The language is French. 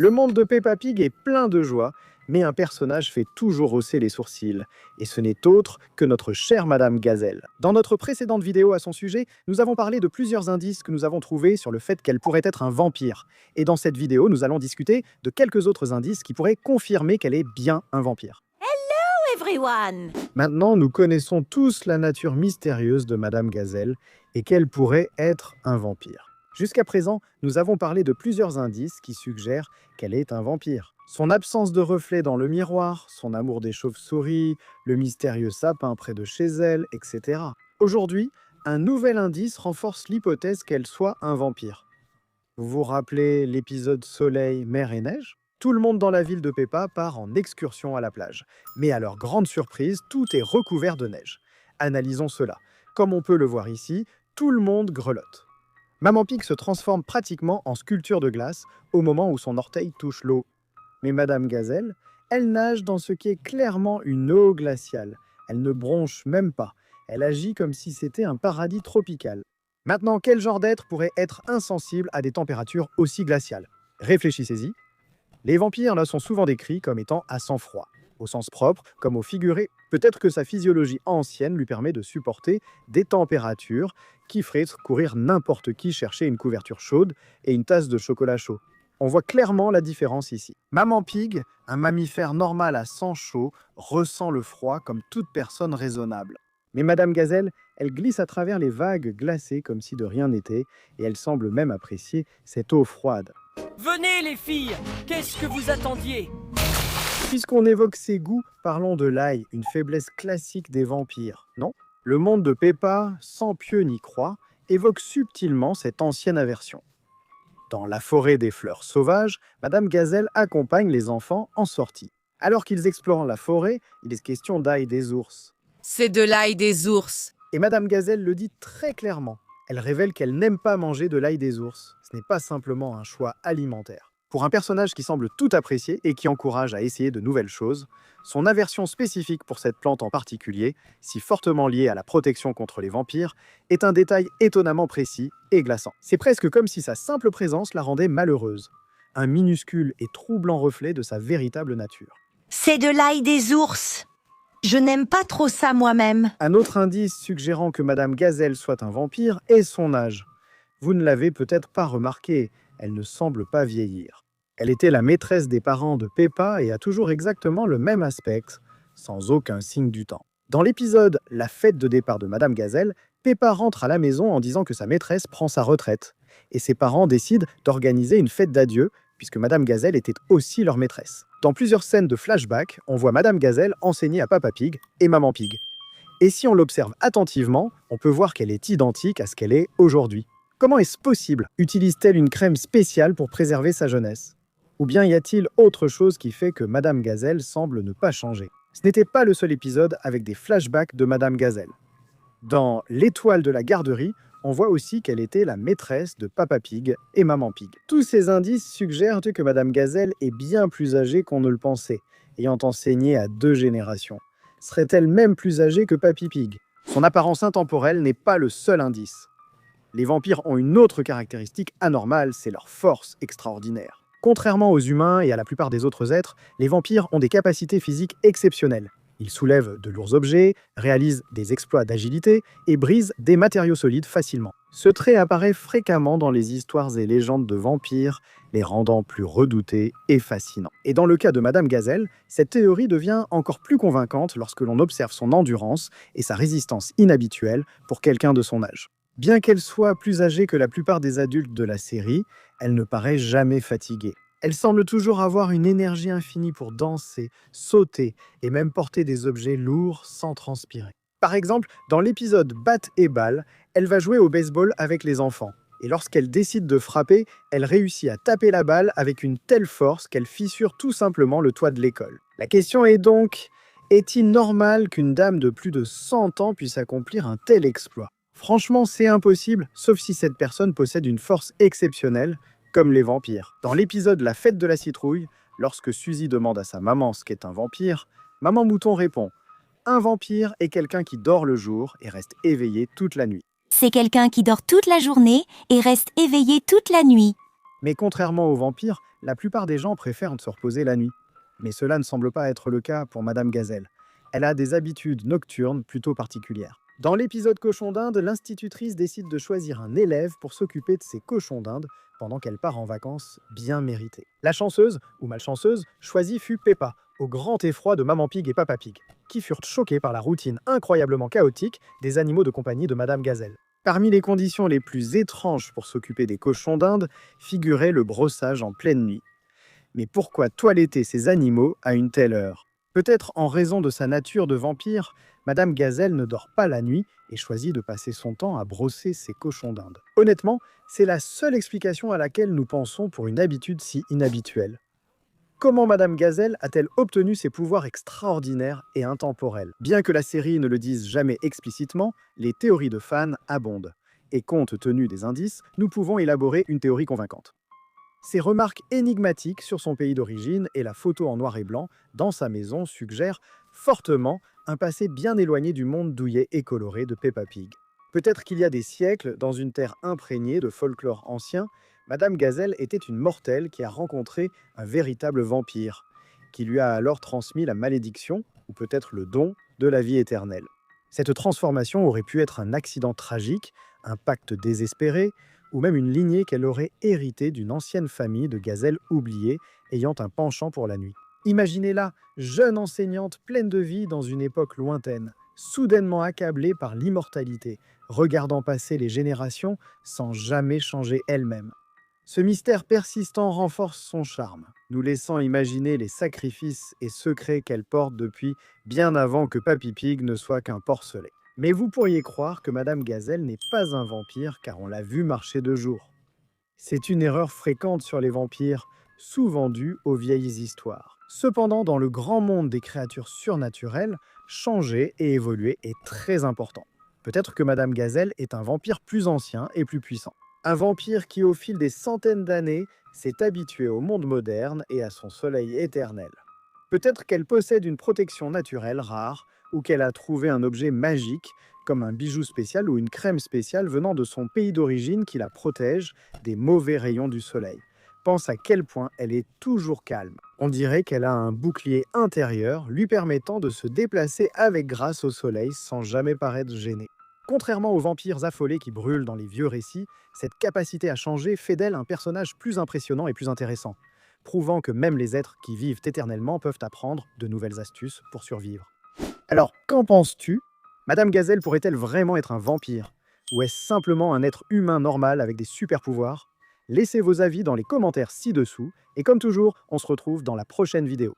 Le monde de Peppa Pig est plein de joie, mais un personnage fait toujours hausser les sourcils. Et ce n'est autre que notre chère Madame Gazelle. Dans notre précédente vidéo à son sujet, nous avons parlé de plusieurs indices que nous avons trouvés sur le fait qu'elle pourrait être un vampire. Et dans cette vidéo, nous allons discuter de quelques autres indices qui pourraient confirmer qu'elle est bien un vampire. Everyone! Maintenant, nous connaissons tous la nature mystérieuse de Madame Gazelle et qu'elle pourrait être un vampire. Jusqu'à présent, nous avons parlé de plusieurs indices qui suggèrent qu'elle est un vampire. Son absence de reflet dans le miroir, son amour des chauves-souris, le mystérieux sapin près de chez elle, etc. Aujourd'hui, un nouvel indice renforce l'hypothèse qu'elle soit un vampire. Vous vous rappelez l'épisode Soleil, mer et neige ? Tout le monde dans la ville de Peppa part en excursion à la plage. Mais à leur grande surprise, tout est recouvert de neige. Analysons cela. Comme on peut le voir ici, tout le monde grelotte. Maman Pig se transforme pratiquement en sculpture de glace au moment où son orteil touche l'eau. Mais Madame Gazelle, elle nage dans ce qui est clairement une eau glaciale. Elle ne bronche même pas. Elle agit comme si c'était un paradis tropical. Maintenant, quel genre d'être pourrait être insensible à des températures aussi glaciales ? Réfléchissez-y. Les vampires là sont souvent décrits comme étant à sang froid, au sens propre comme au figuré. Peut-être que sa physiologie ancienne lui permet de supporter des températures qui feraient courir n'importe qui chercher une couverture chaude et une tasse de chocolat chaud. On voit clairement la différence ici. Maman Pig, un mammifère normal à sang chaud, ressent le froid comme toute personne raisonnable. Mais Madame Gazelle, elle glisse à travers les vagues glacées comme si de rien n'était, et elle semble même apprécier cette eau froide. Venez les filles, qu'est-ce que vous attendiez? Puisqu'on évoque ses goûts, parlons de l'ail, une faiblesse classique des vampires, non ? Le monde de Peppa, sans pieux ni croix, évoque subtilement cette ancienne aversion. Dans la forêt des fleurs sauvages, Madame Gazelle accompagne les enfants en sortie. Alors qu'ils explorent la forêt, il est question d'ail des ours. C'est de l'ail des ours. Et Madame Gazelle le dit très clairement. Elle révèle qu'elle n'aime pas manger de l'ail des ours. Ce n'est pas simplement un choix alimentaire. Pour un personnage qui semble tout apprécier et qui encourage à essayer de nouvelles choses, son aversion spécifique pour cette plante en particulier, si fortement liée à la protection contre les vampires, est un détail étonnamment précis et glaçant. C'est presque comme si sa simple présence la rendait malheureuse. Un minuscule et troublant reflet de sa véritable nature. C'est de l'ail des ours. Je n'aime pas trop ça moi-même. Un autre indice suggérant que Madame Gazelle soit un vampire est son âge. Vous ne l'avez peut-être pas remarqué, elle ne semble pas vieillir. Elle était la maîtresse des parents de Peppa et a toujours exactement le même aspect, sans aucun signe du temps. Dans l'épisode « La fête de départ de Madame Gazelle », Peppa rentre à la maison en disant que sa maîtresse prend sa retraite. Et ses parents décident d'organiser une fête d'adieu, puisque Madame Gazelle était aussi leur maîtresse. Dans plusieurs scènes de flashback, on voit Madame Gazelle enseigner à Peppa Pig et Maman Pig. Et si on l'observe attentivement, on peut voir qu'elle est identique à ce qu'elle est aujourd'hui. Comment est-ce possible ? Utilise-t-elle une crème spéciale pour préserver sa jeunesse ? Ou bien y a-t-il autre chose qui fait que Madame Gazelle semble ne pas changer ? Ce n'était pas le seul épisode avec des flashbacks de Madame Gazelle. Dans L'étoile de la garderie, on voit aussi qu'elle était la maîtresse de Peppa Pig et Maman Pig. Tous ces indices suggèrent que Madame Gazelle est bien plus âgée qu'on ne le pensait, ayant enseigné à 2 générations. Serait-elle même plus âgée que Papy Pig ? Son apparence intemporelle n'est pas le seul indice. Les vampires ont une autre caractéristique anormale, c'est leur force extraordinaire. Contrairement aux humains et à la plupart des autres êtres, les vampires ont des capacités physiques exceptionnelles. Ils soulèvent de lourds objets, réalisent des exploits d'agilité et brisent des matériaux solides facilement. Ce trait apparaît fréquemment dans les histoires et légendes de vampires, les rendant plus redoutés et fascinants. Et dans le cas de Madame Gazelle, cette théorie devient encore plus convaincante lorsque l'on observe son endurance et sa résistance inhabituelle pour quelqu'un de son âge. Bien qu'elle soit plus âgée que la plupart des adultes de la série, elle ne paraît jamais fatiguée. Elle semble toujours avoir une énergie infinie pour danser, sauter et même porter des objets lourds sans transpirer. Par exemple, dans l'épisode Batte et balle, elle va jouer au baseball avec les enfants. Et lorsqu'elle décide de frapper, elle réussit à taper la balle avec une telle force qu'elle fissure tout simplement le toit de l'école. La question est donc, est-il normal qu'une dame de plus de 100 ans puisse accomplir un tel exploit ? Franchement, c'est impossible, sauf si cette personne possède une force exceptionnelle, comme les vampires. Dans l'épisode La fête de la citrouille, lorsque Suzy demande à sa maman ce qu'est un vampire, Maman Mouton répond « Un vampire est quelqu'un qui dort le jour et reste éveillé toute la nuit. C'est quelqu'un qui dort toute la journée et reste éveillé toute la nuit. » Mais contrairement aux vampires, la plupart des gens préfèrent se reposer la nuit. Mais cela ne semble pas être le cas pour Madame Gazelle. Elle a des habitudes nocturnes plutôt particulières. Dans l'épisode Cochon d'Inde, l'institutrice décide de choisir un élève pour s'occuper de ses cochons d'Inde pendant qu'elle part en vacances bien méritées. La chanceuse, ou malchanceuse, choisie fut Peppa, au grand effroi de Maman Pig et Papa Pig, qui furent choqués par la routine incroyablement chaotique des animaux de compagnie de Madame Gazelle. Parmi les conditions les plus étranges pour s'occuper des cochons d'Inde figurait le brossage en pleine nuit. Mais pourquoi toiletter ces animaux à une telle heure? Peut-être en raison de sa nature de vampire, Madame Gazelle ne dort pas la nuit et choisit de passer son temps à brosser ses cochons d'Inde. Honnêtement, c'est la seule explication à laquelle nous pensons pour une habitude si inhabituelle. Comment Madame Gazelle a-t-elle obtenu ces pouvoirs extraordinaires et intemporels? Bien que la série ne le dise jamais explicitement, les théories de fans abondent. Et compte tenu des indices, nous pouvons élaborer une théorie convaincante. Ses remarques énigmatiques sur son pays d'origine et la photo en noir et blanc dans sa maison suggèrent fortement un passé bien éloigné du monde douillet et coloré de Peppa Pig. Peut-être qu'il y a des siècles, dans une terre imprégnée de folklore ancien, Madame Gazelle était une mortelle qui a rencontré un véritable vampire, qui lui a alors transmis la malédiction, ou peut-être le don, de la vie éternelle. Cette transformation aurait pu être un accident tragique, un pacte désespéré, ou même une lignée qu'elle aurait héritée d'une ancienne famille de gazelles oubliées ayant un penchant pour la nuit. Imaginez-la, jeune enseignante pleine de vie dans une époque lointaine, soudainement accablée par l'immortalité, regardant passer les générations sans jamais changer elle-même. Ce mystère persistant renforce son charme, nous laissant imaginer les sacrifices et secrets qu'elle porte depuis bien avant que Papy Pig ne soit qu'un porcelet. Mais vous pourriez croire que Madame Gazelle n'est pas un vampire car on l'a vu marcher de jour. C'est une erreur fréquente sur les vampires, souvent due aux vieilles histoires. Cependant, dans le grand monde des créatures surnaturelles, changer et évoluer est très important. Peut-être que Madame Gazelle est un vampire plus ancien et plus puissant. Un vampire qui, au fil des centaines d'années, s'est habitué au monde moderne et à son soleil éternel. Peut-être qu'elle possède une protection naturelle rare, ou qu'elle a trouvé un objet magique, comme un bijou spécial ou une crème spéciale venant de son pays d'origine qui la protège des mauvais rayons du soleil. Pense à quel point elle est toujours calme. On dirait qu'elle a un bouclier intérieur lui permettant de se déplacer avec grâce au soleil sans jamais paraître gênée. Contrairement aux vampires affolés qui brûlent dans les vieux récits, cette capacité à changer fait d'elle un personnage plus impressionnant et plus intéressant, prouvant que même les êtres qui vivent éternellement peuvent apprendre de nouvelles astuces pour survivre. Alors, qu'en penses-tu? Madame Gazelle pourrait-elle vraiment être un vampire? Ou est-ce simplement un être humain normal avec des super-pouvoirs? Laissez vos avis dans les commentaires ci-dessous, et comme toujours, on se retrouve dans la prochaine vidéo.